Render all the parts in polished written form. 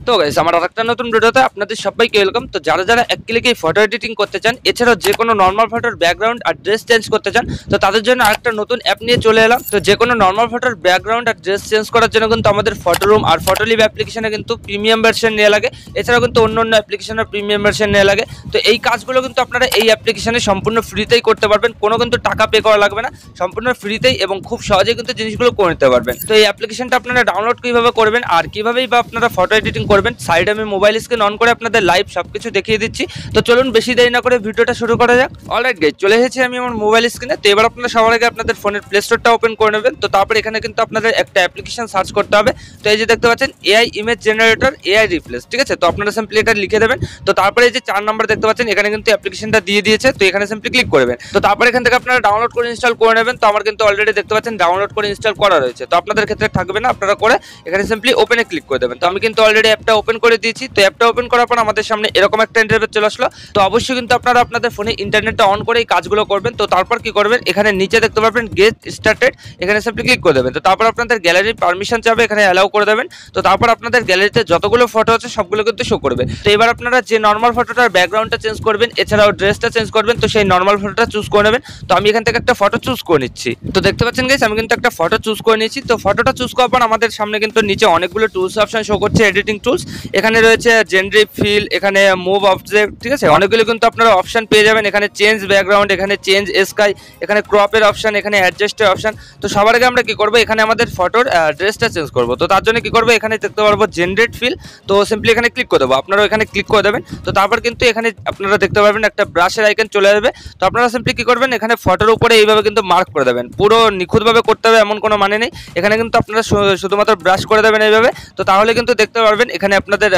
তো গাইস আমার আরেকটা নতুন ভিডিওতে আপনাদের সবাইকে ওয়েলকাম। তো যারা যারা এক ক্লিকে ফটো এডিটিং করতে চান, এছাড়াও যে কোনো নর্মাল ফটোর ব্যাকগ্রাউন্ড আর ড্রেস চেঞ্জ করতে চান, তো তাদের জন্য আরেকটা নতুন অ্যাপ নিয়ে চলে এলাম। তো যে কোনো নর্মাল ফটোর ব্যাকগ্রাউন্ড আর ড্রেস চেঞ্জ করার জন্য কিন্তু আমাদের ফটোরুম আর ফটোলিভ অ্যাপ্লিকেশনে কিন্তু প্রিমিয়াম ভার্সন নিয়ে লাগে, এছাড়াও কিন্তু অন্য অন্য অ্যাপ্লিকেশনের প্রিমিয়াম ভার্সন নিয়ে লাগে। তো এই কাজগুলো কিন্তু আপনারা এই অ্যাপ্লিকেশনে সম্পূর্ণ ফ্রিতেই করতে পারবেন, কোনো কিন্তু টাকা পে করা লাগবে না, সম্পূর্ণ ফ্রিতেই এবং খুব সহজেই কিন্তু জিনিসগুলো করে নিতে পারবেন। তো এই অ্যাপ্লিকেশনটা আপনারা ডাউনলোড কিভাবে করবেন আর কিভাবেই বা আপনারা ফটো এডিটিং করবেন, সাইডে আমি মোবাইল স্ক্রিন অন করে আপনাদের লাইভ সবকিছু দেখিয়ে দিচ্ছি। তো চলুন বেশি দেরি না করে ভিডিওটা শুরু করা যাক। অলরাইট গাইস, চলে এসেছি আমি আমার মোবাইল স্ক্রিনে। তো এবার আপনারা সবার আগে আপনাদের ফোনের প্লে স্টোরটা ওপেন করে নেবেন। তো তারপর এখানে কিন্তু আপনাদের একটা অ্যাপ্লিকেশন সার্চ করতে হবে। তো এই যে দেখতে পাচ্ছেন AI image generator AI replace, ঠিক আছে। তো আপনারা সিম্পলি এটা লিখে দেবেন। তো তারপরে এই যে 4 নাম্বার দেখতে পাচ্ছেন, এখানে কিন্তু অ্যাপ্লিকেশনটা দিয়ে দিয়েছে। তো এখানে সিম্পলি ক্লিক করবেন। তো তারপর এখান থেকে আপনারা ডাউনলোড করে ইনস্টল করে নেবেন। তো আমার কিন্তু অলরেডি দেখতে পাচ্ছেন ডাউনলোড করে ইনস্টল করা রয়েছে। তো আপনাদের ক্ষেত্রে থাকবে না, আপনারা করে এখানে সিম্পলি ওপেনে ক্লিক করে দেবেন। তো আমি কিন্তু অলরেডি অ্যাপটা ওপেন করে দিয়েছি। তো অ্যাপটা ওপেন করার পর আমাদের সামনে এরকম একটা ইন্টারফেস চলে আসলো। তো অবশ্যই কিন্তু আপনারা আপনাদের ফোনে ইন্টারনেটটা অন করে এই কাজগুলো করবেন। তো তারপর কি করবেন, এখানে নিচে দেখতে পাবেন গেট স্টার্টেড, এখানে সিম্পলি ক্লিক করে দেবেন। তো তারপর আপনাদের গ্যালারির পারমিশন চাবে, এখানে অ্যালাউ করে দেবেন। তো তারপর আপনাদের গ্যালারিতে যতগুলো ফটো আছে সবগুলো কিন্তু শো করবে। তো এবার আপনারা যে নর্মাল ফটোটার ব্যাকগ্রাউন্ডটা চেঞ্জ করবেন, এছাড়াও ড্রেসটা চেঞ্জ করবেন, তো সেই নর্মাল ফটোটা চুজ করে নেবেন। তো আমি এখান থেকে একটা ফটো চুজ করে নিচ্ছি। তো দেখতে পাচ্ছেন গাইস, আমি কিন্তু একটা ফটো চুজ করে নিয়েছি। তো ফটোটা চুজ করার পর আমাদের সামনে কিন্তু নিচে অনেকগুলো টুলস অপশন শো করছে, এডিটিং টুলস। এখানে রয়েছে জেনারেট ফিল, এখানে মুভ অবজেক্ট, ঠিক আছে। অনেকগুলো কিন্তু আপনারা অপশন পেয়ে যাবেন। এখানে চেঞ্জ ব্যাকগ্রাউন্ড, এখানে চেঞ্জ স্কাই, এখানে ক্রপের অপশন, এখানে অ্যাডজাস্টের অপশন। তো সবার আগে আমরা কি করব, এখানে আমাদের ফটোর ড্রেসটা চেঞ্জ করব। তো তার জন্য কি করব, এখানে দেখতে পারবো জেনারেট ফিল। তো সিম্পলি এখানে ক্লিক করে দেবো, আপনারা এখানে ক্লিক করে দেবেন। তো তারপর কিন্তু এখানে আপনারা দেখতে পারবেন একটা ব্রাশের আইকন চলে আসবে। তো আপনারা সিম্পলি কি করবেন, এখানে ফটোর উপরে এইভাবে কিন্তু মার্ক করে দেবেন। পুরো নিখুঁতভাবে করতে হবে এমন কোনো মানে নেই, এখানে কিন্তু আপনারা শুধুমাত্র ব্রাশ করে দেবেন এইভাবে। তো তাহলে কিন্তু দেখতে পারবেন এখানে আপনাদের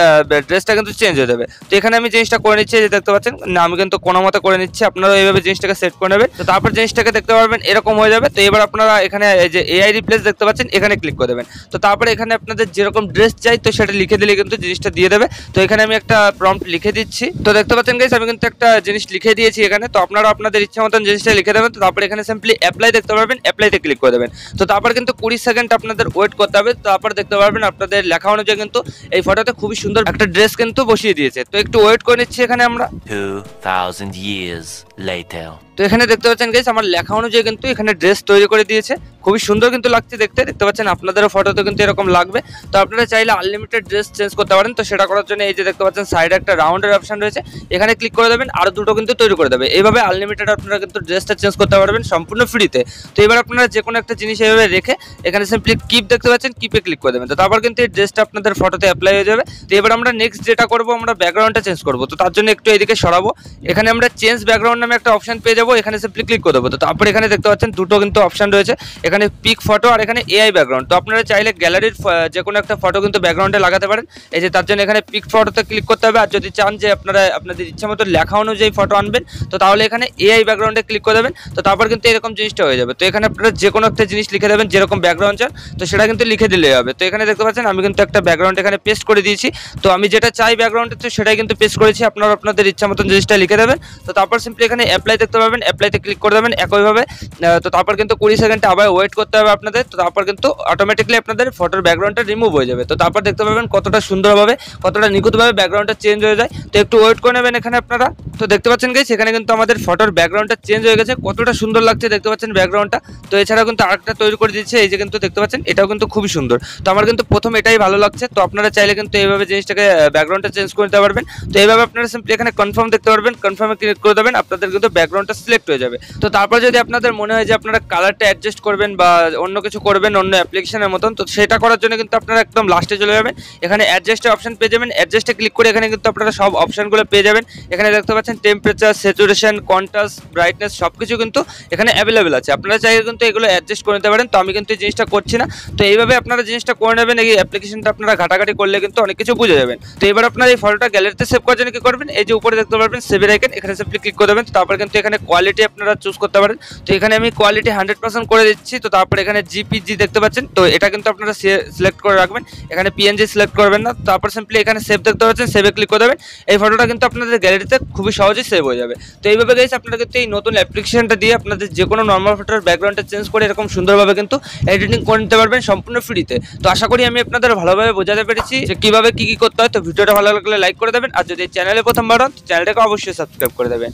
ড্রেসটা কিন্তু চেঞ্জ হয়ে যাবে। তো এখানে আমি জিনিসটা করে নিচ্ছি, যে দেখতে পাচ্ছেন না, আমি কিন্তু কোনো মতো করে নিচ্ছি, আপনারা এইভাবে জিনিসটাকে সেট করে নেবেন। তো তারপর জিনিসটাকে দেখতে পারবেন এরকম হয়ে যাবে। তো এবার আপনারা এখানে এই যে এআই রিপ্লেস দেখতে পাচ্ছেন, এখানে ক্লিক করে দেবেন। তো তারপরে এখানে আপনাদের যেরকম ড্রেস চাই তো সেটা লিখে দিলে কিন্তু জিনিসটা দিয়ে দেবে। তো এখানে আমি একটা প্রম্পট লিখে দিচ্ছি। তো দেখতে পাচ্ছেন গাইস, আমি কিন্তু একটা জিনিস লিখে দিয়েছি এখানে। তো আপনারা আপনাদের ইচ্ছা মতন জিনিসটা লিখে দেবেন। তো তারপর এখানে সিম্পলি অ্যাপ্লাই দেখতে পারবেন, অ্যাপ্লাইতে ক্লিক করে দেবেন। তো তারপর কিন্তু 20 সেকেন্ড আপনাদের ওয়েট করতে হবে। তারপর দেখতে পারবেন আপনাদের লেখা অনুযায়ী কিন্তু এই ফটোতে খুবই সুন্দর একটা ড্রেস কিন্তু বসিয়ে দিয়েছে। তো একটু ওয়েট করে নিচ্ছি এখানে আমরা। 2000 years later. তো এখানে দেখতে পাচ্ছেন গাইস, আমার লেখা অনুযায়ী কিন্তু এখানে ড্রেস তৈরি করে দিয়েছে। খুবই সুন্দর কিন্তু লাগছে দেখতে পাচ্ছেন, আপনাদেরও ফটোতে কিন্তু এরকম লাগবে। তো আপনারা চাইলে আনলিমিটেড ড্রেস চেঞ্জ করতে পারেন। তো সেটা করার জন্য এই যে দেখতে পাচ্ছেন সাইডে একটা রাউন্ডের অপশন রয়েছে, এখানে ক্লিক করে দেবেন, আর দুটো কিন্তু তৈরি করে দেবে। এইভাবে আনলিমিটেড আপনারা কিন্তু ড্রেসটা চেঞ্জ করতে পারবেন সম্পূর্ণ ফ্রিতে। তো এবার আপনারা যে কোনো একটা জিনিস এইভাবে রেখে এখানে সিম্পলি কিপ দেখতে পাচ্ছেন, কিপে ক্লিক করে দেবেন। তো তারপর কিন্তু এই ড্রেসটা আপনাদের ফটোতে অ্যাপ্লাই হয়ে যাবে। তো এবার আমরা নেক্সট যেটা করবো, আমরা ব্যাকগ্রাউন্ডটা চেঞ্জ করবো। তো তার জন্য একটু এইদিকে সরাবো, এখানে আমরা চেঞ্জ ব্যাকগ্রাউন্ড নামে একটা অপশন পেয়ে যাবো, এখানে সিম্পলি ক্লিক করে দেবো। তো তারপর এখানে দেখতে পাচ্ছেন দুটো কিন্তু অপশন রয়েছে, এখানে পিক ফটো আর এখানে এআই ব্যাকগ্রাউন্ড। তো আপনারা চাইলে গ্যালারির যে কোনো একটা ফটো কিন্তু ব্যাকগ্রাউন্ডে লাগাতে পারেন। এই যে তার জন্য এখানে পিক ফটোতে ক্লিক করতে হবে। আর যদি চান যে আপনারা আপনাদের ইচ্ছা মতো লেখা অনুযায়ী ফটো আনবেন, তো তাহলে এখানে এআই ব্যাকগ্রাউন্ডে ক্লিক করে দেবেন। তো তারপর কিন্তু এরকম জিনিসটা হয়ে যাবে। তো এখানে আপনারা যে কোনো একটা জিনিস লিখে দেবেন, যেরকম ব্যাকগ্রাউন্ড চান তো সেটা কিন্তু লিখে দিলেই হবে। তো এখানে দেখতে পাচ্ছেন আমি কিন্তু একটা ব্যাকগ্রাউন্ড এখানে পেস্ট করে দিয়েছি। তো আমি যেটা চাই ব্যাকগ্রাউন্ডে তো সেটাই কিন্তু পেস্ট করেছি, আপনারা আপনাদের ইচ্ছা মতন জিনিসটা লিখে দেবেন। তো তারপর সিম্পলি এখানে অ্যাপ্লাই দেখতে পাবেন, অ্যাপ্লাইতে ক্লিক করে দেবেন একইভাবে। তো তারপর কিন্তু 20 সেকেন্ড আবার ওয়েট করতে হবে আপনাদের। তো তারপর কিন্তু অটোমেটিকলি আপনাদের ফটোর ব্যাকগ্রাউন্ডটা রিমুভ হয়ে যাবে। তো তারপর দেখতে পাবেন কতটা সুন্দরভাবে, কতটা নিখুঁতভাবে ব্যাকগ্রাউন্ডটা চেঞ্জ হয়ে যায়। তো একটু ওয়েট করে নেবেন এখানে আপনারা। তো দেখতে পাচ্ছেন গাইস, এখানে কিন্তু আমাদের ফটোর ব্যাকগ্রাউন্ডটা চেঞ্জ হয়ে গেছে, কতটা সুন্দর লাগছে দেখতে পাচ্ছেন ব্যাকগ্রাউন্ডটা। তো এছাড়াও কিন্তু আরেকটা তৈরি করে দিচ্ছে, এই যে কিন্তু দেখতে পাচ্ছেন এটাও কিন্তু খুবই সুন্দর। তো আমার কিন্তু প্রথম এটাই ভালো লাগছে। তো আপনারা চাইলে কিন্তু এইভাবে জিনিসটাকে ব্যাকগ্রাউন্ডটা চেঞ্জ করে নিতে পারবেন। তো এইভাবে আপনারা সিম্পলি এখানে কনফার্ম দেখতে পারবেন, কনফার্মে ক্লিক করে দেবেন, আপনাদের কিন্তু ব্যাকগ্রাউন্ডটা সিলেক্ট হয়ে যাবে। তো তারপর যদি আপনাদের মনে হয় যে আপনারা কালারটা অ্যাডজাস্ট করবেন বা অন্য কিছু করবেন অন্য অ্যাপ্লিকেশনের মতন, তো সেটা করার জন্য কিন্তু আপনারা একদম লাস্টে চলে যাবেন, এখানে অ্যাডজাস্টের অপশন পেয়ে যাবেন। অ্যাডজাস্টে ক্লিক করে এখানে কিন্তু আপনারা সব অপশনগুলো পেয়ে যাবেন। এখানে দেখতে পাচ্ছেন টেম্পারেচার, স্যাচুরেশন, কন্ট্রাস্ট, ব্রাইটনেস সবকিছু কিন্তু এখানে অ্যাভেলেবেল আছে। আপনারা চাইলে কিন্তু এগুলো অ্যাডজাস্ট করে নিতে পারেন। তো আমি কিন্তু এই জিনিসটা করছি না। তো এইভাবে আপনারা জিনিসটা করে নেবেন। এই অ্যাপ্লিকেশনটা আপনারা ঘাটাঘাটি করলে কিন্তু অনেক কিছু বুঝে যাবেন। তো এবার আপনারা এই ফটোটা গ্যালারিতে সেভ করার জন্য কি করবেন, এই যে উপরে দেখতে পারবেন সেভের আইকন, এখানে সিম্পলি ক্লিক করে দেবেন। তারপর কিন্তু এখানে কোয়ালিটি আপনারা চুজ করতে পারেন। তো এখানে আমি কোয়ালিটি 100% করে দিচ্ছি। তো তারপর এখানে জিপিজি দেখতে পাচ্ছেন, তো এটা কিন্তু আপনারা সিলেক্ট করে রাখবেন, এখানে পিএনজি সিলেক্ট করবেন না। তারপর সিম্পলি এখানে সেভ দেখতে পাচ্ছেন, সেভে ক্লিক করে দেবেন। এই ফটোটা কিন্তু আপনাদের গ্যালারিতে খুবই সহজেই সেভ হয়ে যাবে। তো এইভাবে গাইস আপনারা কিন্তু এই নতুন অ্যাপ্লিকেশনটা দিয়ে আপনাদের যে কোনো নর্মাল ফটোর ব্যাকগ্রাউন্ডটা চেঞ্জ করে এরকম সুন্দরভাবে কিন্তু এডিটিং করে নিতে পারবেন সম্পূর্ণ ফ্রিতে। তো আশা করি আমি আপনাদের ভালোভাবে বোঝাতে পেরেছি যে কিভাবে কি করতে হয়। তো ভিডিওটা ভালো লাগলে লাইক করে দেবেন, আর যদি চ্যানেলে প্রথমবার হন চ্যানেলটাকে অবশ্যই সাবস্ক্রাইব করে দেবেন।